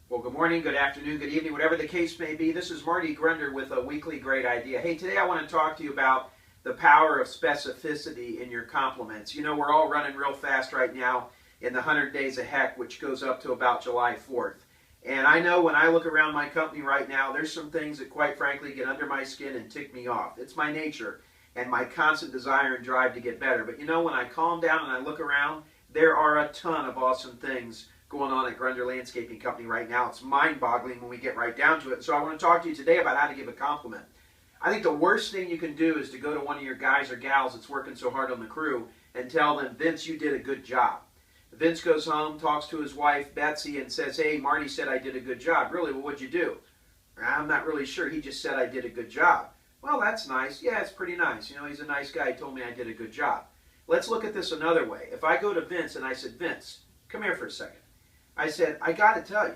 Well, good morning, good afternoon, good evening, whatever the case may be. This is Marty Grunder with a weekly great idea. Hey, today I want to talk to you about the power of specificity in your compliments. You know, we're all running real fast right now in the 100 Days of Heck, which goes up to about July 4th. And I know when I look around my company right now, there's some things that quite frankly get under my skin and tick me off. It's my nature and my constant desire and drive to get better. But you know, when I calm down and I look around, there are a ton of awesome things going on at Grunder Landscaping Company right now. It's mind-boggling when we get right down to it. So I want to talk to you today about how to give a compliment. I think the worst thing you can do is to go to one of your guys or gals that's working so hard on the crew and tell them, Vince, you did a good job. Vince goes home, talks to his wife, Betsy, and says, hey, Marty said I did a good job. Really? Well, what'd you do? I'm not really sure. He just said I did a good job. Well, that's nice. Yeah, it's pretty nice. You know, he's a nice guy. He told me I did a good job. Let's look at this another way. If I go to Vince and I said, Vince, come here for a second. I said, I got to tell you,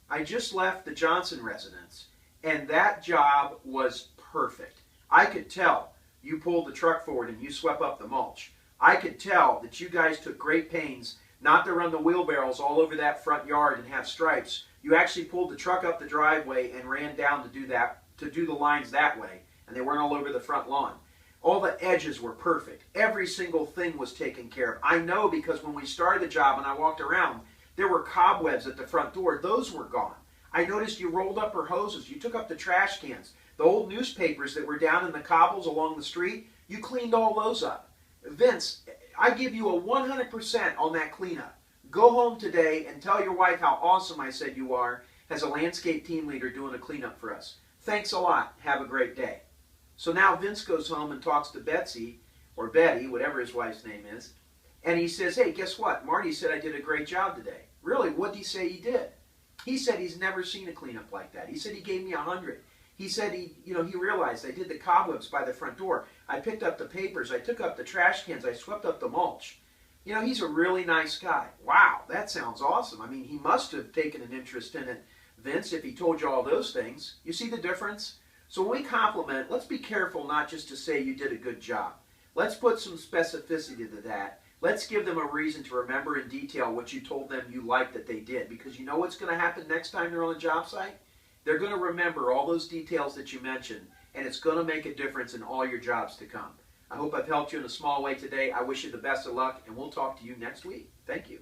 I just left the Johnson residence, and that job was perfect. I could tell you pulled the truck forward and you swept up the mulch. I could tell that you guys took great pains not to run the wheelbarrows all over that front yard and have stripes. You actually pulled the truck up the driveway and ran down to do that, to do the lines that way, and they weren't all over the front lawn. All the edges were perfect. Every single thing was taken care of. I know because when we started the job and I walked around, there were cobwebs at the front door. Those were gone. I noticed you rolled up her hoses. You took up the trash cans. The old newspapers that were down in the cobbles along the street, you cleaned all those up. Vince, I give you a 100% on that cleanup. Go home today and tell your wife how awesome I said you are as a landscape team leader doing a cleanup for us. Thanks a lot. Have a great day. So now Vince goes home and talks to Betsy, or Betty, whatever his wife's name is, and he says, hey, guess what? Marty said I did a great job today. Really? What did he say he did? He said he's never seen a cleanup like that. He said he gave me 100. He said he realized I did the cobwebs by the front door. I picked up the papers. I took up the trash cans. I swept up the mulch. You know, he's a really nice guy. Wow, that sounds awesome. I mean, he must have taken an interest in it, Vince, if he told you all those things. You see the difference? So when we compliment, let's be careful not just to say you did a good job. Let's put some specificity to that. Let's give them a reason to remember in detail what you told them you liked that they did. Because you know what's going to happen next time they're on the job site? They're going to remember all those details that you mentioned, and it's going to make a difference in all your jobs to come. I hope I've helped you in a small way today. I wish you the best of luck, and we'll talk to you next week. Thank you.